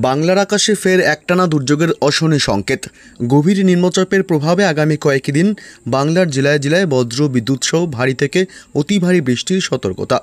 বাংলার আকাশে ফের একটানা দুর্যোগের অশনি সংকেত। গভীর নিম্নচাপের প্রভাবে আগামী কয়েকদিন বাংলার জেলায় জেলায় বজ্র বিদ্যুৎ সহ ভারী থেকে অতি ভারী বৃষ্টির সতর্কতা।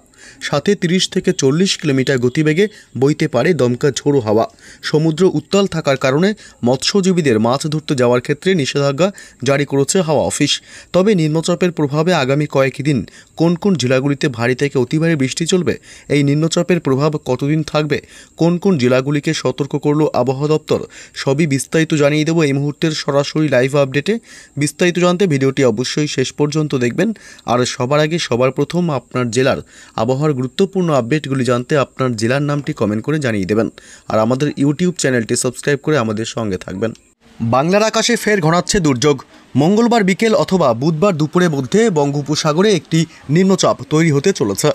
সাথে 30 থেকে 40 কিলোমিটার গতিবেগে বইতে পারে দমকা ঝোড়ো হাওয়া। সমুদ্র উত্তাল থাকার কারণে মৎস্যজীবীদের মাছ ধরতে যাওয়ার ক্ষেত্রে নিষেধাজ্ঞা জারি করেছে হাওয়া অফিস। তবে নিম্নচাপের প্রভাবে আগামী কয়েকদিন কোন কোন জেলাগুলিতে ভারী থেকে অতি ভারী বৃষ্টি চলবে, এই নিম্নচাপের প্রভাব কতদিন থাকবে, কোন কোন জেলাগুলিকে সতর্ক করল আবহাওয়া দপ্তর, সবই বিস্তারিত জানিয়ে দেব এই মুহূর্তের সরাসরি লাইভ আপডেটে। বিস্তারিত জানতে ভিডিওটি অবশ্যই শেষ পর্যন্ত দেখবেন। আর সবার আগে সবার প্রথম আপনার জেলার আবহাওয়ার গুরুত্বপূর্ণ আপডেটগুলি জানতে আপনার জেলার নামটি কমেন্ট করে জানিয়ে দেবেন। আর আমাদের ইউটিউব চ্যানেলটি সাবস্ক্রাইব করে আমাদের সঙ্গে থাকবেন। বাংলার আকাশে ফের ঘনাচ্ছে দুর্যোগ। মঙ্গলবার বিকেল অথবা বুধবার দুপুরের মধ্যে বঙ্গোপসাগরে একটি নিম্নচাপ তৈরি হতে চলেছে।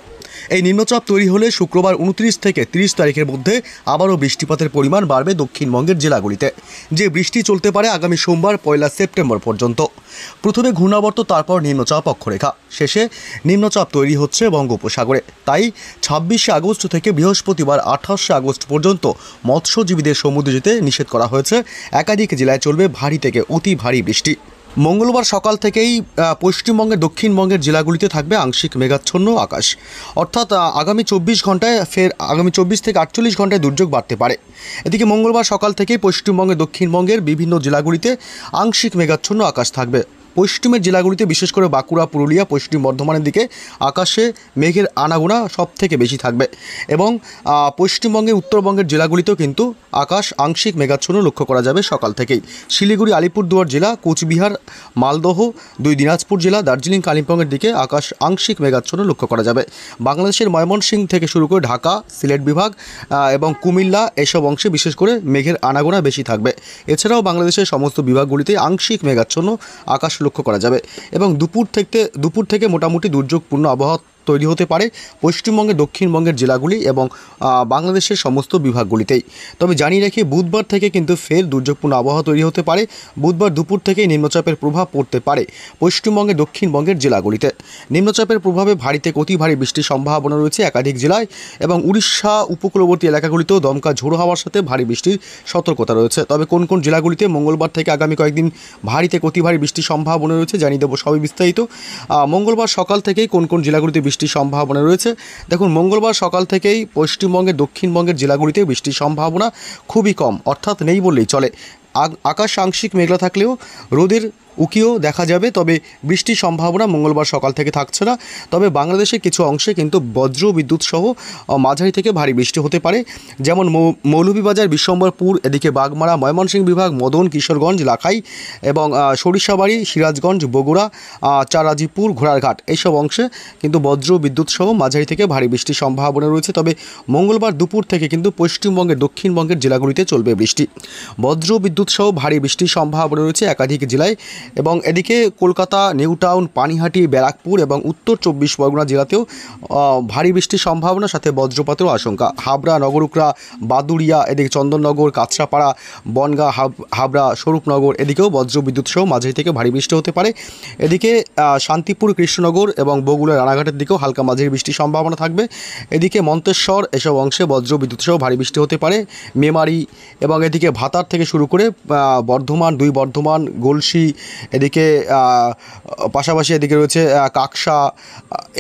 এই নিম্নচাপ তৈরি হলে শুক্রবার 29 থেকে 30 তারিখের মধ্যে আবারও বৃষ্টিপাতের পরিমাণ বাড়বে দক্ষিণবঙ্গের জেলাগুলিতে, যে বৃষ্টি চলতে পারে আগামী সোমবার 1 সেপ্টেম্বর পর্যন্ত। প্রথমে ঘূর্ণাবর্ত, তারপর নিম্নচাপ অক্ষরেখা, শেষে নিম্নচাপ তৈরি হচ্ছে বঙ্গোপসাগরে। তাই 26 আগস্ট থেকে বৃহস্পতিবার 28 আগস্ট পর্যন্ত মৎস্যজীবীদের সমুদ্রে যেতে নিষেধ করা হয়েছে। একাধিক জেলায় চলবে ভারী থেকে অতি ভারী বৃষ্টি। মঙ্গলবার সকাল থেকেই পশ্চিমবঙ্গের দক্ষিণবঙ্গের জেলাগুলিতে থাকবে আংশিক মেঘাচ্ছন্ন আকাশ, অর্থাৎ আগামী 24 ঘন্টায় আগামী 24 থেকে 48 ঘন্টায় দুর্যোগ বাড়তে পারে। এদিকে মঙ্গলবার সকাল থেকেই পশ্চিমবঙ্গের দক্ষিণবঙ্গের বিভিন্ন জেলাগুলিতে আংশিক মেঘাচ্ছন্ন আকাশ থাকবে। পশ্চিমের জেলাগুলিতে বিশেষ করে বাঁকুড়া, পুরুলিয়া, পশ্চিম বর্ধমানের দিকে আকাশে মেঘের আনাগোনা সব থেকে বেশি থাকবে এবং পশ্চিমবঙ্গের উত্তরবঙ্গের জেলাগুলিতেও কিন্তু আকাশ আংশিক মেঘাচ্ছন্ন লক্ষ্য করা যাবে সকাল থেকেই। শিলিগুড়ি, আলিপুরদুয়ার জেলা, কোচবিহার, মালদহ, 2 দিনাজপুর জেলা, দার্জিলিং, কালিম্পংয়ের দিকে আকাশ আংশিক মেঘাচ্ছন্ন লক্ষ্য করা যাবে। বাংলাদেশের ময়মনসিংহ থেকে শুরু করে ঢাকা, সিলেট বিভাগ এবং কুমিল্লা এসব অংশে বিশেষ করে মেঘের আনাগোনা বেশি থাকবে। এছাড়াও বাংলাদেশের সমস্ত বিভাগগুলিতে আংশিক মেঘাচ্ছন্ন আকাশ লক্ষ্য করা যাবে এবং দুপুর থেকে মোটামুটি দুর্যোগপূর্ণ আবহাওয়া তৈরি হতে পারে পশ্চিমবঙ্গের দক্ষিণবঙ্গের জেলাগুলি এবং বাংলাদেশের সমস্ত বিভাগগুলিতেই। তবে জানিয়ে রাখি, বুধবার থেকে কিন্তু ফের দুর্যোগপূর্ণ আবহাওয়া তৈরি হতে পারে। বুধবার দুপুর থেকেই নিম্নচাপের প্রভাব পড়তে পারে পশ্চিমবঙ্গের দক্ষিণবঙ্গের জেলাগুলিতে। নিম্নচাপের প্রভাবে ভারী থেকে অতি ভারী বৃষ্টির সম্ভাবনা রয়েছে একাধিক জেলায় এবং উড়িষ্যা উপকূলবর্তী এলাকাগুলিতেও দমকা ঝোড়ো হাওয়ার সাথে ভারী বৃষ্টির সতর্কতা রয়েছে। তবে কোন কোন জেলাগুলিতে মঙ্গলবার থেকে আগামী কয়েকদিন ভারী থেকে অতি ভারী বৃষ্টির সম্ভাবনা রয়েছে জানিয়ে দেবো সবই বিস্তারিত। মঙ্গলবার সকাল থেকেই কোন কোন জেলাগুলিতে বৃষ্টির সম্ভাবনা রয়েছে দেখুন। মঙ্গলবার সকাল থেকেই পশ্চিমবঙ্গের দক্ষিণবঙ্গের জেলাগুলিতে বৃষ্টির সম্ভাবনা খুবই কম, অর্থাৎ নেই বললেই চলে। আকাশ আংশিক মেঘলা থাকলেও রোদের উকিও দেখা যাবে, তবে বৃষ্টির সম্ভাবনা মঙ্গলবার সকাল থেকে থাকছে না। তবে বাংলাদেশের কিছু অংশে কিন্তু বজ্র বিদ্যুৎ সহ মাঝারি থেকে ভারী বৃষ্টি হতে পারে, যেমন মৌলভীবাজার, বিশ্বম্বরপুর, এদিকে বাগমারা, ময়মনসিংহ বিভাগ, মদন, কিশোরগঞ্জ, লাখাই এবং সরিষাবাড়ি, সিরাজগঞ্জ, বগুড়া, চারাজিপুর, ঘোড়ারঘাট এইসব অংশে কিন্তু বজ্র বিদ্যুৎ সহ মাঝারি থেকে ভারী বৃষ্টির সম্ভাবনা রয়েছে। তবে মঙ্গলবার দুপুর থেকে কিন্তু পশ্চিমবঙ্গের দক্ষিণবঙ্গের জেলাগুলিতে চলবে বৃষ্টি। বজ্র বিদ্যুৎ সহ ভারী বৃষ্টির সম্ভাবনা রয়েছে একাধিক জেলায় এবং এদিকে কলকাতা, নিউ টাউন, পানিহাটি, ব্যারাকপুর এবং উত্তর 24 পরগনা জেলাতেও ভারী বৃষ্টির সম্ভাবনা, সাথে বজ্রপাতেরও আশঙ্কা। হাবড়া, নগরুকরা, বাদুড়িয়া, এদিকে চন্দননগর, কাঁচরাপাড়া, বনগাঁ, হাবড়া, স্বরূপনগর এদিকেও বজ্র বিদ্যুৎ সহ মাঝারি থেকে ভারী বৃষ্টি হতে পারে। এদিকে শান্তিপুর, কৃষ্ণনগর এবং বগুড়া, রানাঘাটের দিকেও হালকা মাঝারি বৃষ্টির সম্ভাবনা থাকবে। এদিকে মন্তেশ্বর এসব অংশে বজ্র বিদ্যুৎ সহ ভারী বৃষ্টি হতে পারে। মেমারি এবং এদিকে ভাতার থেকে শুরু করে বর্ধমান, 2 বর্ধমান, গলসি, এদিকে পাশাপাশি এদিকে রয়েছে কাকসা,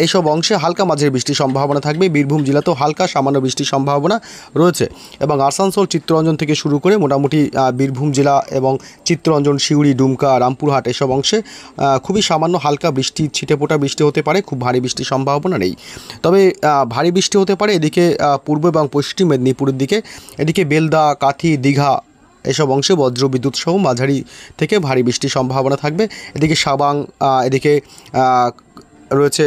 এইসব অংশে হালকা মাঝারি বৃষ্টির সম্ভাবনা থাকবে। বীরভূম জেলাতেও হালকা সামান্য বৃষ্টির সম্ভাবনা রয়েছে এবং আসানসোল, চিত্তরঞ্জন থেকে শুরু করে মোটামুটি বীরভূম জেলা এবং চিত্তরঞ্জন, সিউড়ি, ডুমকা, রামপুরহাট এসব অংশে খুবই সামান্য হালকা বৃষ্টি, ছিটেফোঁটা বৃষ্টি হতে পারে, খুব ভারী বৃষ্টির সম্ভাবনা নেই। তবে ভারী বৃষ্টি হতে পারে এদিকে পূর্ব এবং পশ্চিম মেদিনীপুরের দিকে, এদিকে বেলদা, কাথি, দীঘা এসব অংশে বজ্র বিদ্যুৎ সহ মাঝারি থেকে ভারী বৃষ্টির সম্ভাবনা থাকবে। এদিকে সাবাং, এদিকে রয়েছে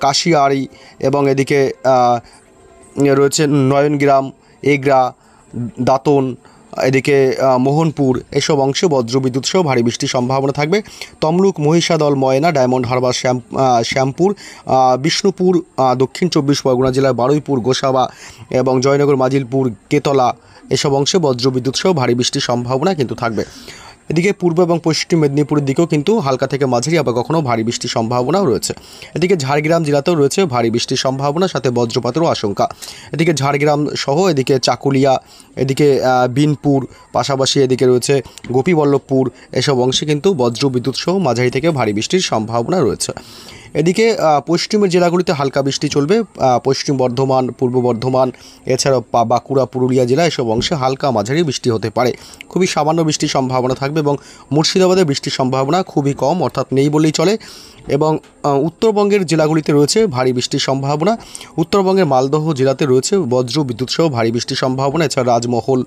কাশিয়াড়ি এবং এদিকে রয়েছে নয়নগ্রাম, এগরা, দাঁতন, এদিকে মোহনপুর এসব অংশে বজ্র বিদ্যুৎ সহ ভারী বৃষ্টির সম্ভাবনা থাকবে। তমলুক, মহিষাদল, ময়না, ডায়মন্ড হারবার, শ্যামপুর, বিষ্ণুপুর, দক্ষিণ 24 পরগনা জেলার বারুইপুর, গোসাবা এবং জয়নগর, মাজিলপুর, কেতলা এসব অংশে বজ্র বিদ্যুৎ সহ ভারী বৃষ্টির সম্ভাবনা কিন্তু থাকবে। এদিকে পূর্ব এবং পশ্চিম মেদিনীপুরের দিকেও কিন্তু হালকা থেকে মাঝারি আবার কখনো ভারী বৃষ্টির সম্ভাবনাও রয়েছে। এদিকে ঝাড়গ্রাম জেলাতেও রয়েছে ভারী বৃষ্টির সম্ভাবনা, সাথে বজ্রপাতেরও আশঙ্কা। এদিকে ঝাড়গ্রাম সহ এদিকে চাকুলিয়া, এদিকে বিনপুর, পাশাপাশি এদিকে রয়েছে গোপীবল্লভপুর, এসব অংশে কিন্তু বজ্র বিদ্যুৎ সহ মাঝারি থেকে ভারী বৃষ্টির সম্ভাবনা রয়েছে। এদিকে পশ্চিমের জেলাগুলিতে হালকা বৃষ্টি চলবে। পশ্চিম বর্ধমান, পূর্ব বর্ধমান, এছাড়াও বাঁকুড়া, পুরুলিয়া জেলা এসব অংশে হালকা মাঝারি বৃষ্টি হতে পারে। খুবই সামান্য বৃষ্টির সম্ভাবনা থাকবে এবং মুর্শিদাবাদে বৃষ্টির সম্ভাবনা খুবই কম, অর্থাৎ নেই বললেই চলে। এবং উত্তরবঙ্গের জেলাগুলিতে রয়েছে ভারী বৃষ্টির সম্ভাবনা। উত্তরবঙ্গের মালদহ জেলাতে রয়েছে বজ্র বিদ্যুৎ সহ ভারী বৃষ্টির সম্ভাবনা। এছাড়া রাজমহল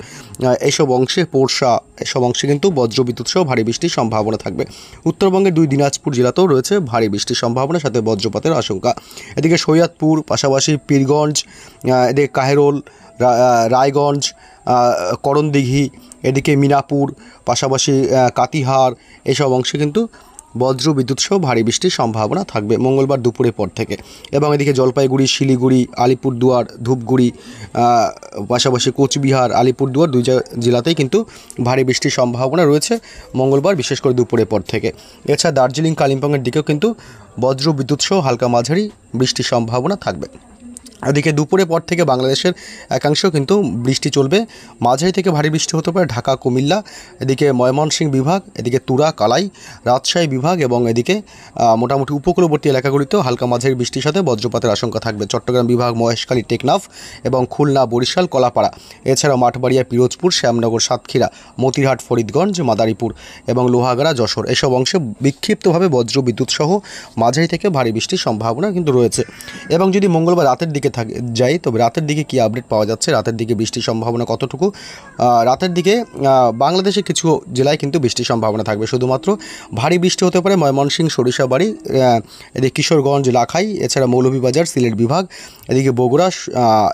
এসব অংশে, পোরশা এসব অংশে কিন্তু বজ্র বিদ্যুৎ সহ ভারী বৃষ্টির সম্ভাবনা থাকবে। উত্তরবঙ্গের 2 দিনাজপুর জেলাতেও রয়েছে ভারী বৃষ্টির সম্ভাবনা, সাথে বজ্রপাতের আশঙ্কা। এদিকে সৈয়দপুর, পাশাপাশি পীরগঞ্জ, এদিকে কাহেরোল, রায়গঞ্জ, করণদিঘি, এদিকে মিনাপুর, পাশাপাশি কাতিহার এসব অংশে কিন্তু বজ্র বিদ্যুৎ সহ ভারী বৃষ্টির সম্ভাবনা থাকবে মঙ্গলবার দুপুরের পর থেকে। এবং এদিকে জলপাইগুড়ি, শিলিগুড়ি, আলিপুরদুয়ার, ধূপগুড়ি, পাশাপাশি কোচবিহার, আলিপুরদুয়ার 2 জেলাতেই কিন্তু ভারী বৃষ্টির সম্ভাবনা রয়েছে মঙ্গলবার, বিশেষ করে দুপুরের পর থেকে। এছাড়া দার্জিলিং, কালিম্পংয়ের দিকেও কিন্তু বজ্র বিদ্যুৎ সহ হালকা মাঝারি বৃষ্টির সম্ভাবনা থাকবে। এদিকে দুপুরের পর থেকে বাংলাদেশের একাংশেও কিন্তু বৃষ্টি চলবে। মাঝারি থেকে ভারী বৃষ্টি হতে পারে ঢাকা, কুমিল্লা, এদিকে ময়মনসিংহ বিভাগ, এদিকে তুরা, কালাই, রাজশাহী বিভাগ এবং এদিকে মোটামুটি উপকূলবর্তী এলাকাগুলিতেও হালকা মাঝারি বৃষ্টির সাথে বজ্রপাতের আশঙ্কা থাকবে। চট্টগ্রাম বিভাগ, মহেশখালী, টেকনাফ এবং খুলনা, বরিশাল, কলাপাড়া, এছাড়াও মাঠবাড়িয়া, পিরোজপুর, শ্যামনগর, সাতক্ষীরা, মতিরহাট, ফরিদগঞ্জ, মাদারীপুর এবং লোহাগাড়া, যশোর এসব অংশে বিক্ষিপ্তভাবে বজ্র বিদ্যুৎ সহ মাঝারি থেকে ভারী বৃষ্টির সম্ভাবনা কিন্তু রয়েছে। এবং যদি মঙ্গলবার রাতের দিকে যাই, তবে রাতের দিকে কি আপডেট পাওয়া যাচ্ছে, রাতের দিকে বৃষ্টির সম্ভাবনা কতটুকু? রাতের দিকে বাংলাদেশে কিছু জেলায় কিন্তু বৃষ্টির সম্ভাবনা থাকবে। শুধুমাত্র ভারী বৃষ্টি হতে পারে ময়মনসিংহ, সরিষাবাড়ি, এদিকে কিশোরগঞ্জ, লাখাই, এছাড়া মৌলভীবাজার, সিলেট বিভাগ, এদিকে বগুড়া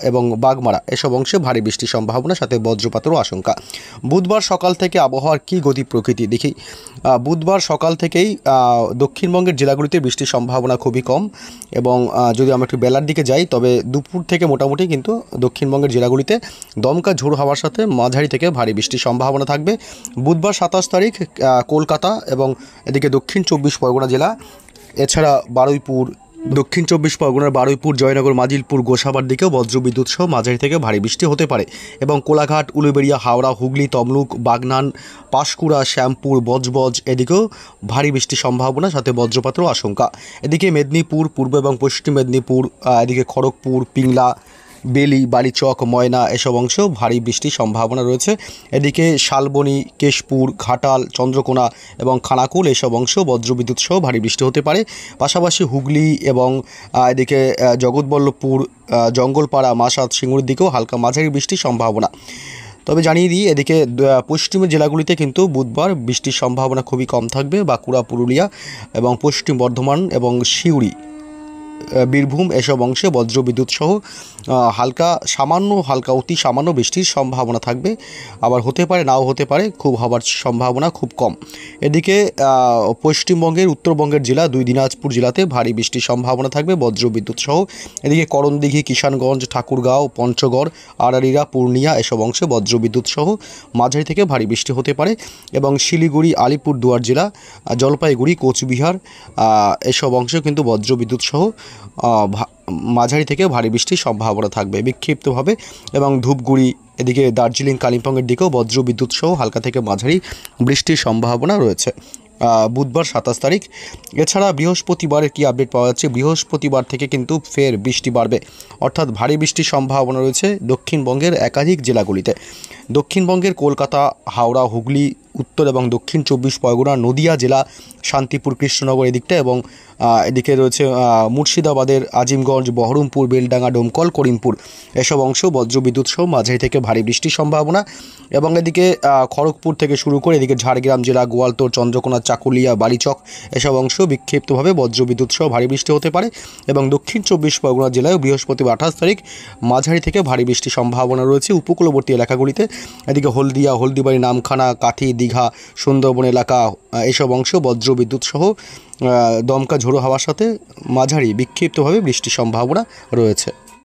এবং বাগমারা এসব অংশে ভারী বৃষ্টির সম্ভাবনা, সাথে বজ্রপাতেরও আশঙ্কা। বুধবার সকাল থেকে আবহাওয়ার কী গতি প্রকৃতি দেখি। বুধবার সকাল থেকেই দক্ষিণবঙ্গের জেলাগুলিতে বৃষ্টির সম্ভাবনা খুবই কম। এবং যদি আমরা একটু বেলার দিকে যাই, তবে দুপুর থেকে মোটামুটি কিন্তু দক্ষিণবঙ্গের জেলাগুলিতে দমকা ঝোড়ো হাওয়ার সাথে মাঝারি থেকে ভারী বৃষ্টির সম্ভাবনা থাকবে। বুধবার 27 তারিখ কলকাতা এবং এদিকে দক্ষিণ 24 পরগনা জেলা, এছাড়া বারুইপুর, দক্ষিণ 24 পরগনার বারুইপুর, জয়নগর, মাজিলপুর, গোসাবার দিকেও বজ্রবিদ্যুৎ সহ মাঝারি থেকে ভারী বৃষ্টি হতে পারে। এবং কোলাঘাট, উলুবেড়িয়া, হাওড়া, হুগলি, তমলুক, বাগনান, পাঁশকুড়া, শ্যামপুর, বজবজ এদিকেও ভারী বৃষ্টির সম্ভাবনা, সাথে বজ্রপাতেরও আশঙ্কা। এদিকে মেদিনীপুর, পূর্ব এবং পশ্চিম মেদিনীপুর, এদিকে খড়গপুর, পিংলা, বেলি, বালিচক, ময়না এসব অংশেও ভারী বৃষ্টির সম্ভাবনা রয়েছে। এদিকে শালবনী, কেশপুর, ঘাটাল, চন্দ্রকোনা এবং খানাকুল এসব অংশেও বজ্রবিদ্যুৎ সহ ভারী বৃষ্টি হতে পারে। পাশাপাশি হুগলি এবং এদিকে জগৎবল্লভপুর, জঙ্গলপাড়া, মাসাদ, সিঙ্গুরের দিকেও হালকা মাঝারি বৃষ্টির সম্ভাবনা। তবে জানিয়ে দিই, এদিকে পশ্চিমের জেলাগুলিতে কিন্তু বুধবার বৃষ্টির সম্ভাবনা খুবই কম থাকবে। বাঁকুড়া, পুরুলিয়া এবং পশ্চিম বর্ধমান এবং সিউড়ি, বীরভূম এসব অংশে বজ্রবিদ্যুৎ সহ হালকা অতি সামান্য বৃষ্টির সম্ভাবনা থাকবে। আবার হতে পারে, নাও হতে পারে, খুব হওয়ার সম্ভাবনা খুব কম। এদিকে পশ্চিমবঙ্গের উত্তরবঙ্গের জেলা 2 দিনাজপুর জেলাতে ভারী বৃষ্টির সম্ভাবনা থাকবে বজ্রবিদ্যুৎ সহ। এদিকে করণদিঘি, কিষানগঞ্জ, ঠাকুরগাঁও, পঞ্চগড়, আড়ারিয়া, পূর্ণিয়া এসব অংশে বজ্রবিদ্যুৎ সহ মাঝারি থেকে ভারী বৃষ্টি হতে পারে। এবং শিলিগুড়ি, আলিপুরদুয়ার জেলা, জলপাইগুড়ি, কোচবিহার এসব অংশেও কিন্তু বজ্রবিদ্যুৎ সহ মাঝারি থেকে ভারী বৃষ্টির সম্ভাবনা থাকবে বিক্ষিপ্তভাবে। এবং ধূপগুড়ি, এদিকে দার্জিলিং, কালিম্পংয়ের দিকেও বজ্রবিদ্যুৎ সহ হালকা থেকে মাঝারি বৃষ্টির সম্ভাবনা রয়েছে বুধবার 27 তারিখ। এছাড়া বৃহস্পতিবারের কি আপডেট পাওয়া যাচ্ছে, বৃহস্পতিবার থেকে কিন্তু ফের বৃষ্টি বাড়বে, অর্থাৎ ভারী বৃষ্টির সম্ভাবনা রয়েছে দক্ষিণবঙ্গের একাধিক জেলাগুলিতে। দক্ষিণবঙ্গের কলকাতা, হাওড়া, হুগলি, উত্তর এবং দক্ষিণ 24 পরগনা, নদিয়া জেলা, শান্তিপুর, কৃষ্ণনগর এদিকটা এবং এদিকে রয়েছে মুর্শিদাবাদের আজিমগঞ্জ, বহরমপুর, বেলডাঙ্গা, ডোমকল, করিমপুর এসব অংশ বজ্রবিদ্যুৎ সহ মাঝারি থেকে ভারী বৃষ্টির সম্ভাবনা। এবং এদিকে খড়গপুর থেকে শুরু করে এদিকে ঝাড়গ্রাম জেলা, গোয়ালতোড়, চন্দ্রকোনা, চাকুলিয়া, বালিচক এসব অংশ বিক্ষিপ্তভাবে বজ্রবিদ্যুৎ সহ ভারী বৃষ্টি হতে পারে। এবং দক্ষিণ 24 পরগনা জেলায় বৃহস্পতিবার 28 তারিখ মাঝারি থেকে ভারী বৃষ্টির সম্ভাবনা রয়েছে উপকূলবর্তী এলাকাগুলিতে। এদিকে হলদিয়া, হলদিবাড়ি, নামখানা, কাথি, দীঘা, সুন্দরবন এলাকা এসব অংশ বজ্রবিদ্যুৎ সহ দমকা ঝোড়ো হাওয়ার সাথে মাঝারি বিক্ষিপ্তভাবে বৃষ্টির সম্ভাবনা রয়েছে।